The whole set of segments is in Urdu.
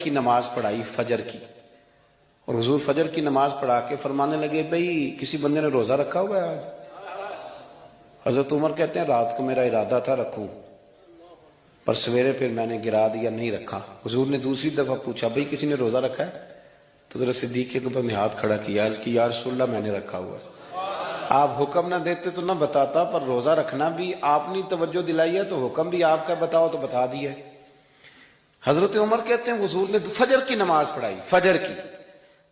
کی نماز پڑھائی فجر کی، اور حضور فجر کی نماز پڑھا کے فرمانے لگے بھئی کسی بندے نے روزہ رکھا ہوا ہے آج؟ حضرت عمر کہتے ہیں رات کو میرا ارادہ تھا رکھوں، پر سویرے پھر میں نے گرا دیا، نہیں رکھا۔ حضور نے دوسری دفعہ پوچھا بھئی کسی نے روزہ رکھا ہے؟ تو حضرت صدیق کے اوپر نے ہاتھ کھڑا کیا، عرض کی یا رسول اللہ میں نے رکھا ہوا ہے۔ آپ حکم نہ دیتے تو نہ بتاتا، پر روزہ رکھنا بھی آپ نے توجہ دلائی ہے تو حکم بھی آپ کا بتاؤ تو بتا دیا ہے۔ حضرت عمر کہتے ہیں حضور نے فجر کی نماز پڑھائی، فجر کی۔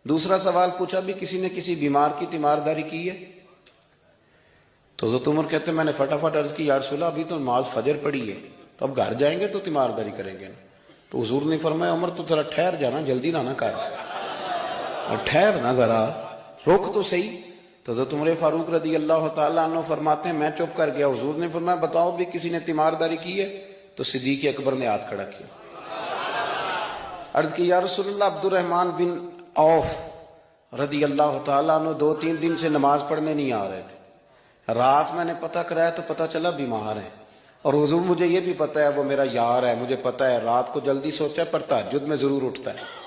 دوسرا سوال پوچھا بھی کسی نے کسی بیمار کی تیمارداری کی ہے؟ تو حضرت عمر کہتے ہیں میں نے فٹافٹ عرض کی یا رسول اللہ ابھی تو نماز فجر پڑھی ہے، تو اب گھر جائیں گے تو تیمارداری کریں گے۔ تو حضور نے فرمایا عمر تو ذرا ٹھہر جانا، جلدی نہ کر، اور ٹھہر نہ، ذرا روک تو صحیح۔ تو حضرت عمر فاروق رضی اللہ تعالیٰ عنہ فرماتے ہیں میں چپ کر گیا، حضور نے فرمایا بتاؤ بھی کسی نے تیمارداری کی ہے؟ تو صدیق اکبر نے ہاتھ کھڑا کیا، عرض کی یا رسول اللہ عبد الرحمن بن عوف رضی اللہ تعالیٰ عنہ 2-3 دن سے نماز پڑھنے نہیں آ رہے تھے، رات میں نے پتہ کرایا تو پتہ چلا بیمار ہیں، اور حضور مجھے یہ بھی پتہ ہے وہ میرا یار ہے، مجھے پتہ ہے رات کو جلدی سوچا پر تہجد میں ضرور اٹھتا ہے،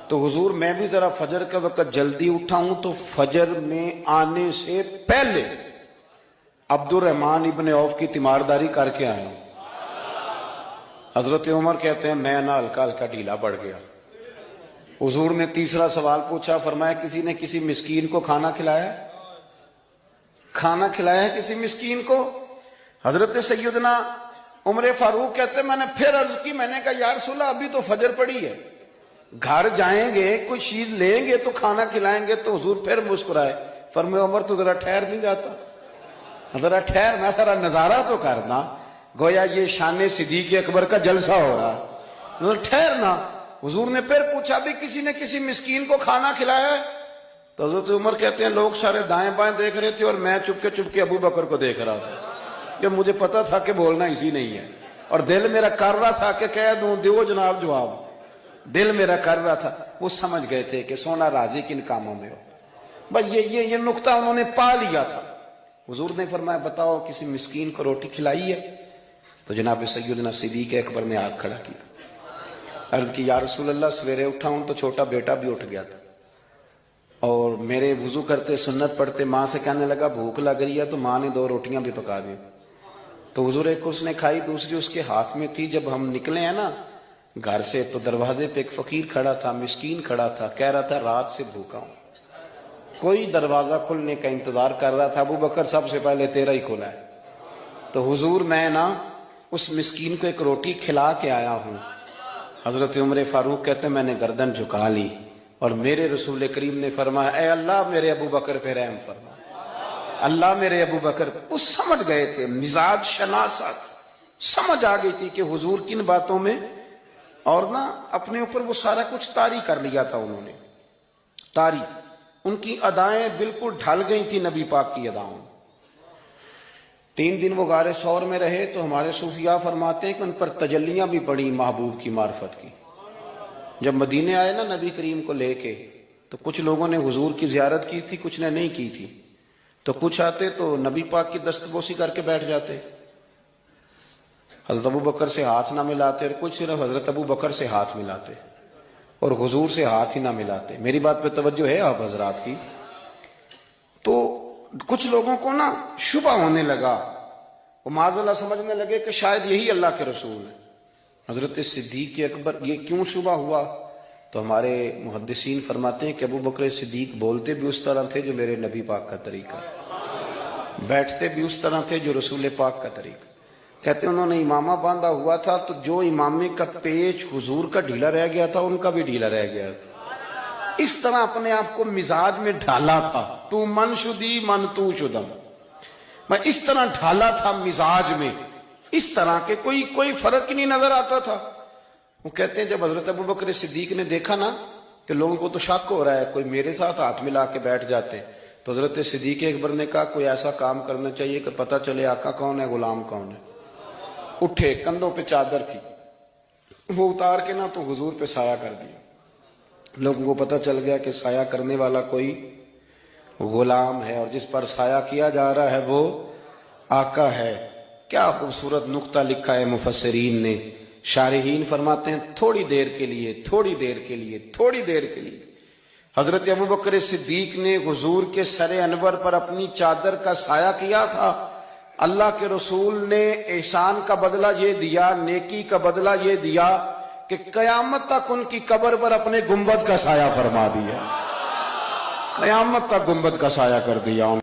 تو حضور میں بھی ذرا فجر کا وقت جلدی اٹھا ہوں تو فجر میں آنے سے پہلے عبد الرحمن ابن عوف کی تیمارداری کر کے آیا ہوں۔ حضرت عمر کہتے ہیں میں نہ ہلکا ہلکا ڈھیلا پڑ گیا۔ حضور نے تیسرا سوال پوچھا، فرمایا کسی نے کسی مسکین کو کھانا کھلایا؟ کھانا کھلایا ہے کسی مسکین کو؟ حضرت سیدنا عمر فاروق کہتے ہیں میں نے پھر عرض کی، میں نے کہا یا رسول اللہ ابھی تو فجر پڑی ہے، گھر جائیں گے کوئی چیز لیں گے تو کھانا کھلائیں گے۔ تو حضور پھر مسکرائے، فرمایا عمر تو ذرا ٹھہر نہیں جاتا، ذرا ٹھہرنا، ذرا نظارہ تو کرنا، گویا یہ شان صدیق اکبر کا جلسہ ہو رہا ہے، ٹھہرنا۔ حضور نے پھر پوچھا بھی کسی نے کسی مسکین کو کھانا کھلایا ہے؟ تو حضرت عمر کہتے ہیں لوگ سارے دائیں بائیں دیکھ رہے تھے اور میں چپ کے ابو بکر کو دیکھ رہا تھا، کہ مجھے پتا تھا کہ بولنا اسی نہیں ہے، اور دل میرا کر رہا تھا کہ کہہ دوں دیو جناب جواب، دل میرا کر رہا تھا۔ وہ سمجھ گئے تھے کہ سونا راضی کن کاموں میں ہو، بس یہ نقطہ انہوں نے پا لیا تھا۔ حضور نے فرمایا بتاؤ کسی مسکین کو روٹی کھلائی ہے؟ تو جناب سیدنا صدیق اکبر نے ہاتھ کھڑا کیا، عرض کی یا رسول اللہ سویرے اٹھا ہوں تو چھوٹا بیٹا بھی اٹھ گیا تھا، اور میرے وضو کرتے سنت پڑھتے ماں سے کہنے لگا بھوک لگ رہی ہے، تو ماں نے 2 روٹیاں بھی پکا دی، تو حضور ایک اس نے کھائی دوسری اس کے ہاتھ میں تھی۔ جب ہم نکلے ہیں نا گھر سے تو دروازے پہ ایک فقیر کھڑا تھا، مسکین کھڑا تھا، کہہ رہا تھا رات سے بھوکا ہوں، کوئی دروازہ کھلنے کا انتظار کر رہا تھا، ابو بکر سب سے پہلے تیرا ہی کھلا ہے۔ تو حضور میں اس مسکین کو ایک روٹی کھلا کے آیا ہوں۔ حضرت عمر فاروق کہتے ہیں میں نے گردن جھکا لی، اور میرے رسول کریم نے فرمایا اے اللہ میرے ابو بکر پہ رحم فرما، اللہ میرے ابو بکر۔ وہ سمجھ گئے تھے، مزاج شناست سمجھ آ گئی تھی کہ حضور کن باتوں میں، اور اپنے اوپر وہ سارا کچھ طاری کر لیا تھا انہوں نے، طاری، ان کی ادائیں بالکل ڈھل گئی تھی نبی پاک کی اداؤں۔ 3 دن وہ غار ثور میں رہے تو ہمارے صوفیاء فرماتے ہیں کہ ان پر تجلیاں بھی پڑی محبوب کی معرفت کی۔ جب مدینے آئے نا نبی کریم کو لے کے، تو کچھ لوگوں نے حضور کی زیارت کی تھی، کچھ نے نہیں کی تھی، تو کچھ آتے تو نبی پاک کی دستبوسی کر کے بیٹھ جاتے، حضرت ابو بکر سے ہاتھ نہ ملاتے، اور کچھ صرف حضرت ابو بکر سے ہاتھ ملاتے اور حضور سے ہاتھ ہی نہ ملاتے۔ میری بات پہ توجہ ہے آپ حضرات کی؟ تو کچھ لوگوں کو شبہ ہونے لگا، وہ معاذ اللہ سمجھنے لگے کہ شاید یہی اللہ کے رسول ہے۔ حضرت صدیق اکبر یہ کیوں شبہ ہوا؟ تو ہمارے محدثین فرماتے ہیں کہ ابو بکر صدیق بولتے بھی اس طرح تھے جو میرے نبی پاک کا طریقہ، بیٹھتے بھی اس طرح تھے جو رسول پاک کا طریقہ۔ کہتے ہیں انہوں نے امامہ باندھا ہوا تھا تو جو امامے کا پیچ حضور کا ڈھیلا رہ گیا تھا ان کا بھی ڈھیلا رہ گیا تھا، اس طرح اپنے آپ کو مزاج میں ڈھالا تھا، تو من شدی من تو شدم، میں اس طرح ڈھالا تھا مزاج میں، اس طرح کے کوئی فرق ہی نہیں نظر آتا تھا۔ وہ کہتے ہیں جب حضرت ابو بکر صدیق نے دیکھا کہ لوگوں کو تو شک ہو رہا ہے، کوئی میرے ساتھ ہاتھ ملا کے بیٹھ جاتے ہیں، تو حضرت صدیق اکبر نے کہا کوئی ایسا کام کرنا چاہیے کہ پتہ چلے آقا کون ہے غلام کون ہے۔ اٹھے، کندھوں پہ چادر تھی، وہ اتار کے تو حضور پہ سایہ کر دیا، لوگوں کو پتہ چل گیا کہ سایہ کرنے والا کوئی غلام ہے، اور جس پر سایہ کیا جا رہا ہے وہ آقا ہے۔ کیا خوبصورت نقطہ لکھا ہے مفسرین نے شارحین فرماتے ہیں تھوڑی دیر کے لیے، تھوڑی دیر کے لیے، تھوڑی دیر کے لیے حضرت ابوبکر صدیق نے حضور کے سر انور پر اپنی چادر کا سایہ کیا تھا۔ اللہ کے رسول نے احسان کا بدلہ یہ دیا، نیکی کا بدلہ یہ دیا کہ قیامت تک ان کی قبر پر اپنے گنبد کا سایہ فرما دیا، قیامت تک گنبد کا سایہ کر دیا۔